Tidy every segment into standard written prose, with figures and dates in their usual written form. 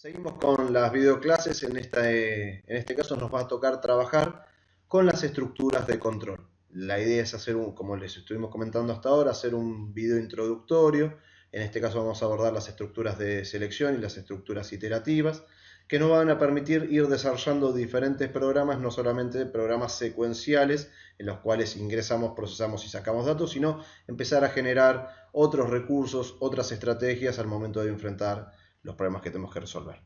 Seguimos con las videoclases. En este caso nos va a tocar trabajar con las estructuras de control. La idea es hacer como les estuvimos comentando hasta ahora, hacer un video introductorio. En este caso vamos a abordar las estructuras de selección y las estructuras iterativas, que nos van a permitir ir desarrollando diferentes programas, no solamente programas secuenciales en los cuales ingresamos, procesamos y sacamos datos, sino empezar a generar otros recursos, otras estrategias al momento de enfrentar los problemas que tenemos que resolver.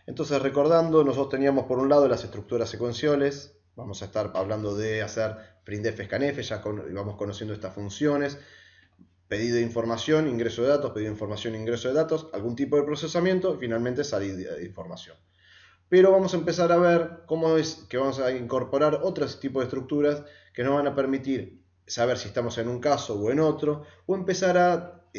Entonces, recordando, nosotros teníamos por un lado las estructuras secuenciales. Vamos a estar hablando de hacer printf, scanf, ya vamos conociendo estas funciones. Pedido de información, ingreso de datos, pedido de información, ingreso de datos, algún tipo de procesamiento y finalmente salida de información. Pero vamos a empezar a ver cómo es que vamos a incorporar otros tipos de estructuras que nos van a permitir saber si estamos en un caso o en otro, o empezar a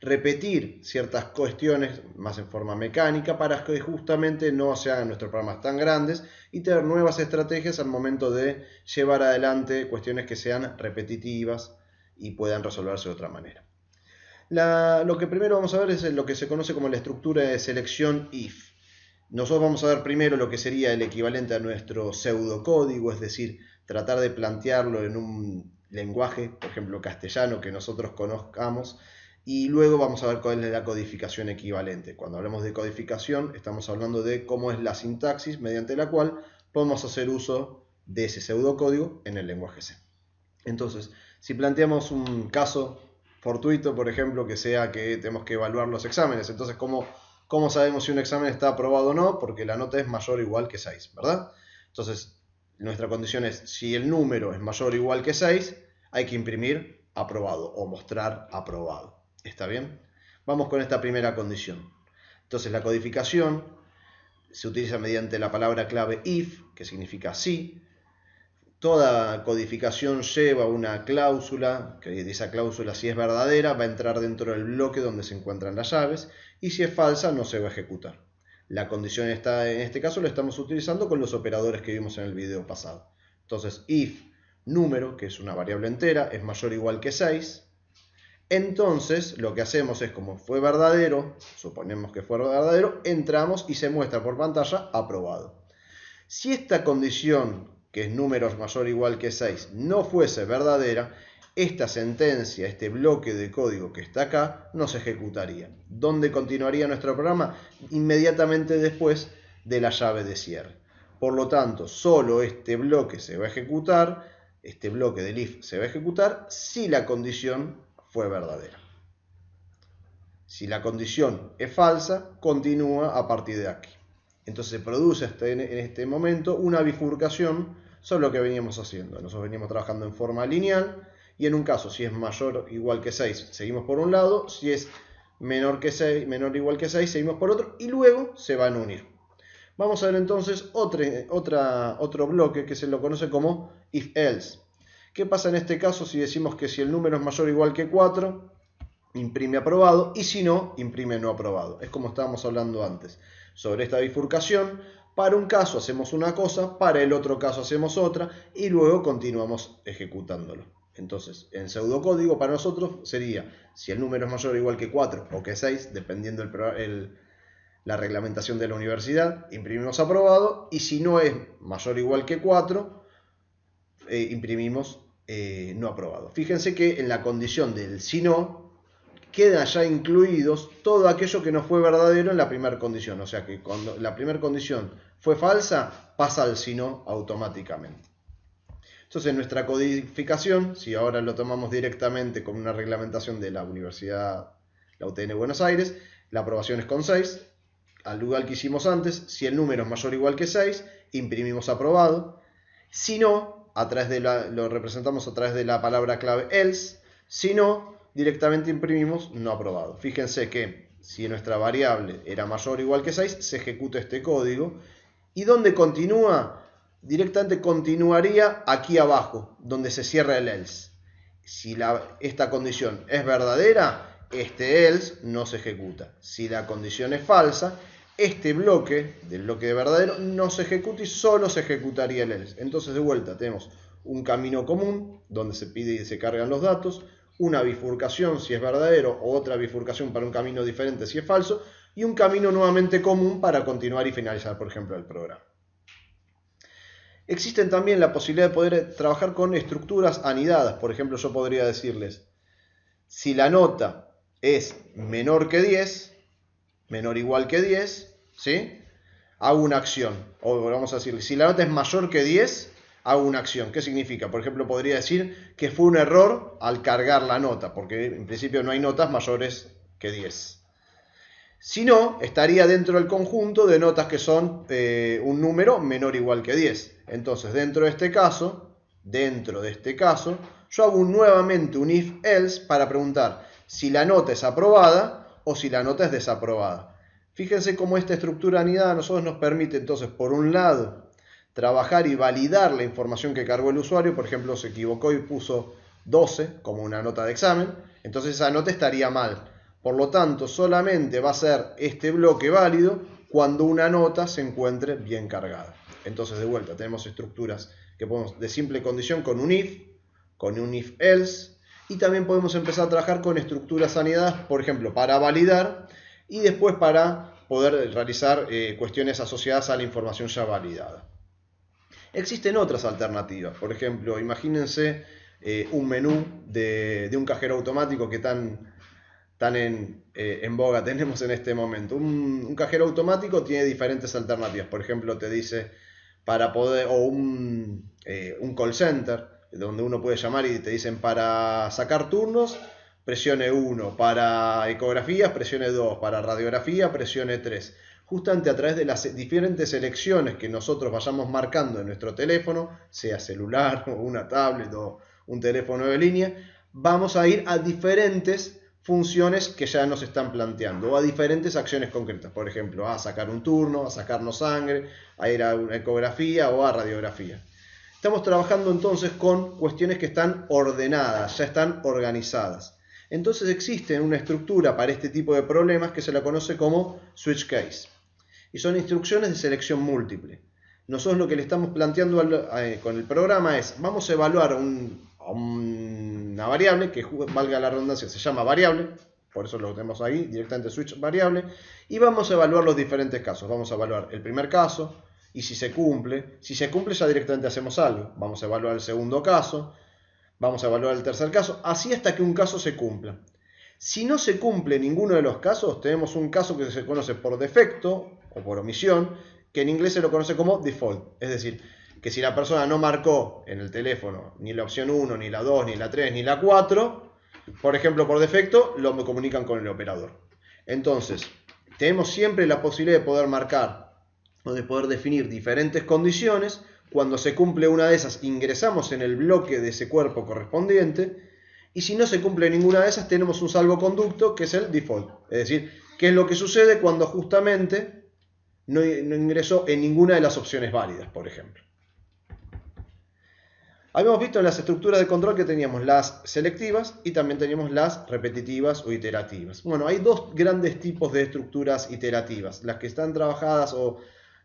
repetir ciertas cuestiones más en forma mecánica para que justamente no se hagan nuestros programas tan grandes y tener nuevas estrategias al momento de llevar adelante cuestiones que sean repetitivas y puedan resolverse de otra manera. Lo que primero vamos a ver es lo que se conoce como la estructura de selección if. Nosotros vamos a ver primero lo que sería el equivalente a nuestro pseudocódigo, es decir, tratar de plantearlo en un lenguaje, por ejemplo castellano, que nosotros conozcamos, y luego vamos a ver cuál es la codificación equivalente. Cuando hablamos de codificación, estamos hablando de cómo es la sintaxis mediante la cual podemos hacer uso de ese pseudocódigo en el lenguaje C. Entonces, si planteamos un caso fortuito, por ejemplo, que sea que tenemos que evaluar los exámenes, entonces, ¿cómo sabemos si un examen está aprobado o no? Porque la nota es mayor o igual que 6, ¿verdad? Entonces, nuestra condición es, si el número es mayor o igual que 6, hay que imprimir aprobado o mostrar aprobado. ¿Está bien? Vamos con esta primera condición. Entonces, la codificación se utiliza mediante la palabra clave if, que significa sí. Toda codificación lleva una cláusula, que esa cláusula, si es verdadera, va a entrar dentro del bloque donde se encuentran las llaves, y si es falsa, no se va a ejecutar. La condición está, en este caso, la estamos utilizando con los operadores que vimos en el video pasado. Entonces, if número, que es una variable entera, es mayor o igual que 6, entonces lo que hacemos es, como fue verdadero, suponemos que fue verdadero, entramos y se muestra por pantalla aprobado. Si esta condición, que es números mayor o igual que 6, no fuese verdadera, esta sentencia, este bloque de código que está acá, no se ejecutaría. ¿Dónde continuaría nuestro programa? Inmediatamente después de la llave de cierre. Por lo tanto, solo este bloque se va a ejecutar, este bloque del if se va a ejecutar si la condición fue verdadera. Si la condición es falsa, continúa a partir de aquí. Entonces se produce en este momento una bifurcación sobre lo que veníamos haciendo. Nosotros veníamos trabajando en forma lineal y en un caso, si es mayor o igual que 6, seguimos por un lado. Si es menor o igual que 6, seguimos por otro y luego se van a unir. Vamos a ver entonces otro bloque que se lo conoce como if-else. ¿Qué pasa en este caso si decimos que si el número es mayor o igual que 4, imprime aprobado, y si no, imprime no aprobado? Es como estábamos hablando antes sobre esta bifurcación. Para un caso hacemos una cosa, para el otro caso hacemos otra, y luego continuamos ejecutándolo. Entonces, en pseudocódigo para nosotros sería, si el número es mayor o igual que 4 o que 6, dependiendo la reglamentación de la universidad, imprimimos aprobado, y si no es mayor o igual que 4, imprimimos no aprobado. Fíjense que en la condición del si no, quedan ya incluidos todo aquello que no fue verdadero en la primera condición. O sea que cuando la primera condición fue falsa, pasa al si no automáticamente. Entonces nuestra codificación, si ahora lo tomamos directamente con una reglamentación de la Universidad, la UTN de Buenos Aires, la aprobación es con 6. Al lugar que hicimos antes, si el número es mayor o igual que 6, imprimimos aprobado. Si no, lo representamos a través de la palabra clave else. Si no, directamente imprimimos no aprobado. Fíjense que si nuestra variable era mayor o igual que 6, se ejecuta este código. ¿Y dónde continúa? Directamente continuaría aquí abajo, donde se cierra el else. Si esta condición es verdadera, este else no se ejecuta. Si la condición es falsa, este bloque, del bloque de verdadero, no se ejecuta y solo se ejecutaría el else. Entonces, de vuelta, tenemos un camino común, donde se pide y se cargan los datos, una bifurcación si es verdadero, o otra bifurcación para un camino diferente si es falso, y un camino nuevamente común para continuar y finalizar, por ejemplo, el programa. Existen también la posibilidad de poder trabajar con estructuras anidadas. Por ejemplo, yo podría decirles, si la nota es menor que 10, menor o igual que 10, ¿sí? Hago una acción. O vamos a decir, si la nota es mayor que 10, hago una acción. ¿Qué significa? Por ejemplo, podría decir que fue un error al cargar la nota, porque en principio no hay notas mayores que 10. Si no, estaría dentro del conjunto de notas que son un número menor o igual que 10. Entonces, dentro de este caso, yo hago nuevamente un if-else para preguntar si la nota es aprobada o si la nota es desaprobada. Fíjense cómo esta estructura anidada a nosotros nos permite, entonces, por un lado, trabajar y validar la información que cargó el usuario. Por ejemplo, se equivocó y puso 12 como una nota de examen, entonces esa nota estaría mal. Por lo tanto, solamente va a ser este bloque válido cuando una nota se encuentre bien cargada. Entonces, de vuelta, tenemos estructuras que podemos de simple condición con un if, con un if else, y también podemos empezar a trabajar con estructuras anidadas, por ejemplo, para validar y después para poder realizar cuestiones asociadas a la información ya validada. Existen otras alternativas. Por ejemplo, imagínense un menú de un cajero automático que tan en boga tenemos en este momento. Un cajero automático tiene diferentes alternativas. Por ejemplo, te dice para poder, o un call center, donde uno puede llamar y te dicen para sacar turnos, presione 1, para ecografías, presione 2, para radiografía, presione 3. Justamente a través de las diferentes selecciones que nosotros vayamos marcando en nuestro teléfono, sea celular o una tablet o un teléfono de línea, vamos a ir a diferentes funciones que ya nos están planteando o a diferentes acciones concretas. Por ejemplo, a sacar un turno, a sacarnos sangre, a ir a una ecografía o a radiografía. Estamos trabajando entonces con cuestiones que están ordenadas, ya están organizadas. Entonces existe una estructura para este tipo de problemas que se la conoce como switch case. Y son instrucciones de selección múltiple. Nosotros lo que le estamos planteando con el programa es, vamos a evaluar una variable que, valga la redundancia, se llama variable, por eso lo tenemos ahí, directamente switch variable, y vamos a evaluar los diferentes casos. Vamos a evaluar el primer caso, y si se cumple ya directamente hacemos algo. Vamos a evaluar el segundo caso, vamos a evaluar el tercer caso, así hasta que un caso se cumpla. Si no se cumple ninguno de los casos, tenemos un caso que se conoce por defecto o por omisión, que en inglés se lo conoce como default. Es decir, que si la persona no marcó en el teléfono ni la opción 1, ni la 2, ni la 3, ni la 4, por ejemplo, por defecto, lo comunican con el operador. Entonces, tenemos siempre la posibilidad de poder marcar o de poder definir diferentes condiciones. Cuando se cumple una de esas, ingresamos en el bloque de ese cuerpo correspondiente. Y si no se cumple ninguna de esas, tenemos un salvoconducto que es el default. Es decir, ¿qué es lo que sucede cuando justamente no ingresó en ninguna de las opciones válidas, por ejemplo? Habíamos visto en las estructuras de control que teníamos las selectivas y también teníamos las repetitivas o iterativas. Bueno, hay dos grandes tipos de estructuras iterativas, las que están trabajadas o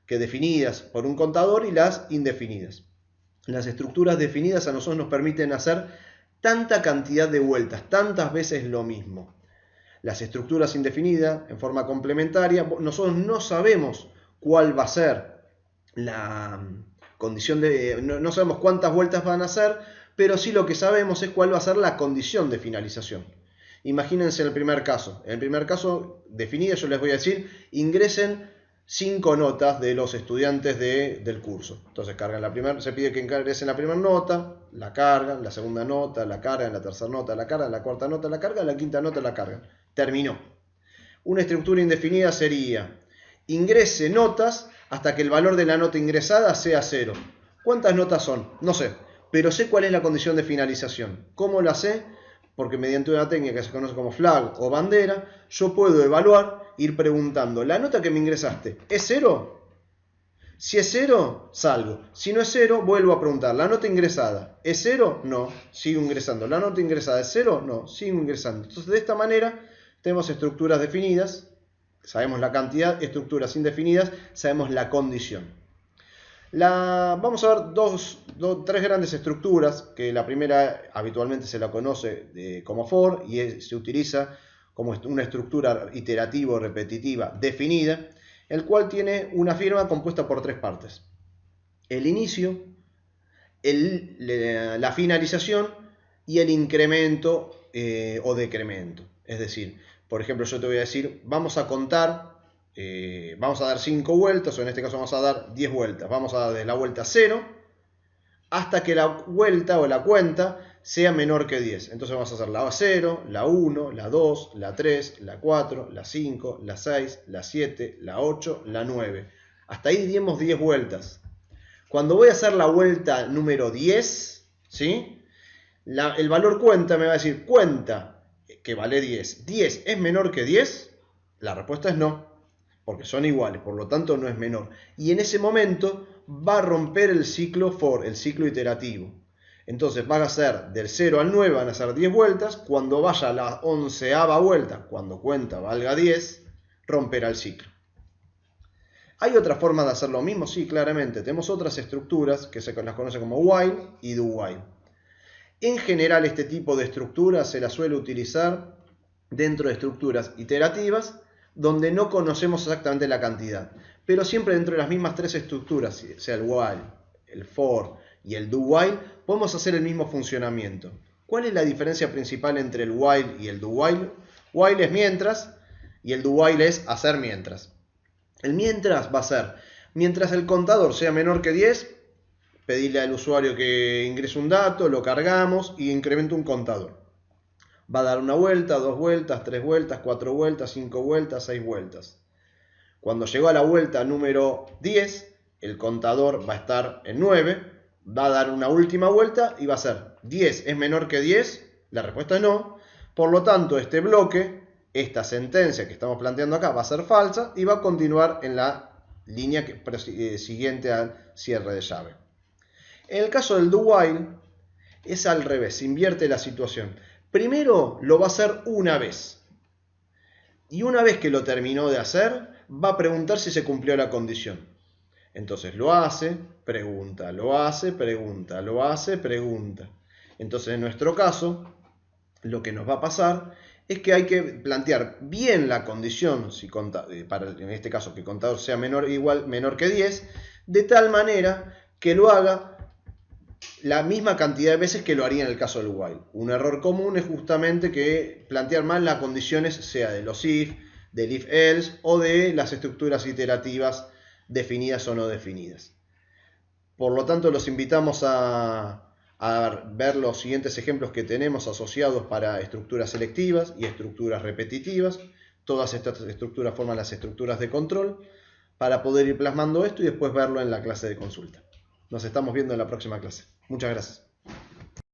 que definidas por un contador y las indefinidas. Las estructuras definidas a nosotros nos permiten hacer tanta cantidad de vueltas, tantas veces lo mismo. Las estructuras indefinidas, en forma complementaria, nosotros no sabemos cuál va a ser la condición de... No sabemos cuántas vueltas van a hacer, pero sí lo que sabemos es cuál va a ser la condición de finalización. Imagínense el primer caso. En el primer caso definido yo les voy a decir, ingresen 5 notas de los estudiantes del curso. Entonces cargan la primera, se pide que ingresen la primera nota, la cargan, la segunda nota, la cargan, la tercera nota, la cargan, la cuarta nota, la cargan, la quinta nota, la cargan. Terminó. Una estructura indefinida sería, ingrese notas hasta que el valor de la nota ingresada sea 0. ¿Cuántas notas son? No sé, pero sé cuál es la condición de finalización. ¿Cómo la sé? Porque mediante una técnica que se conoce como flag o bandera, yo puedo evaluar, ir preguntando, ¿la nota que me ingresaste es 0? Si es 0, salgo. Si no es 0, vuelvo a preguntar, ¿la nota ingresada es 0? No, sigo ingresando. ¿La nota ingresada es 0? No, sigo ingresando. Entonces, de esta manera, tenemos estructuras definidas, sabemos la cantidad, estructuras indefinidas, sabemos la condición. Vamos a ver tres grandes estructuras, que la primera habitualmente se la conoce como for y se utiliza como una estructura iterativa o repetitiva definida, el cual tiene una firma compuesta por tres partes: el inicio, la finalización y el incremento o decremento. Es decir, por ejemplo, yo te voy a decir, vamos a contar, vamos a dar 5 vueltas, o en este caso vamos a dar 10 vueltas. Vamos a dar de la vuelta 0 hasta que la vuelta o la cuenta sea menor que 10. Entonces vamos a hacer la 0, la 1, la 2, la 3, la 4, la 5, la 6, la 7, la 8, la 9. Hasta ahí dimos 10 vueltas. Cuando voy a hacer la vuelta número 10, ¿sí? El valor cuenta me va a decir, cuenta, que vale 10. ¿10 es menor que 10? La respuesta es no, porque son iguales, por lo tanto no es menor. Y en ese momento va a romper el ciclo for, el ciclo iterativo. Entonces van a ser del 0 al 9, van a ser 10 vueltas. Cuando vaya a la 11ª vuelta, cuando cuenta valga 10, romperá el ciclo. ¿Hay otra forma de hacer lo mismo? Sí, claramente. Tenemos otras estructuras que se las conoce como while y do while. En general, este tipo de estructura se la suele utilizar dentro de estructuras iterativas donde no conocemos exactamente la cantidad, pero siempre dentro de las mismas tres estructuras, sea el while, el for y el do while, podemos hacer el mismo funcionamiento. ¿Cuál es la diferencia principal entre el while y el do while? While es mientras y el do while es hacer mientras. El mientras va a ser, mientras el contador sea menor que 10, pedirle al usuario que ingrese un dato, lo cargamos y incrementa un contador. Va a dar una vuelta, 2 vueltas, 3 vueltas, 4 vueltas, 5 vueltas, 6 vueltas. Cuando llegó a la vuelta número 10, el contador va a estar en 9, va a dar una última vuelta y va a ser 10 es menor que 10, la respuesta es no. Por lo tanto, este bloque, esta sentencia que estamos planteando acá va a ser falsa y va a continuar en la línea siguiente al cierre de llave. En el caso del do while es al revés, se invierte la situación. Primero lo va a hacer una vez. Y una vez que lo terminó de hacer, va a preguntar si se cumplió la condición. Entonces lo hace, pregunta, lo hace, pregunta, lo hace, pregunta. Entonces en nuestro caso, lo que nos va a pasar es que hay que plantear bien la condición, para en este caso que el contador sea menor que 10, de tal manera que lo haga la misma cantidad de veces que lo haría en el caso del while. Un error común es justamente que plantear mal las condiciones, sea de los if, del if else o de las estructuras iterativas definidas o no definidas. Por lo tanto, los invitamos a ver los siguientes ejemplos que tenemos asociados para estructuras selectivas y estructuras repetitivas. Todas estas estructuras forman las estructuras de control, para poder ir plasmando esto y después verlo en la clase de consulta. Nos estamos viendo en la próxima clase. Muchas gracias.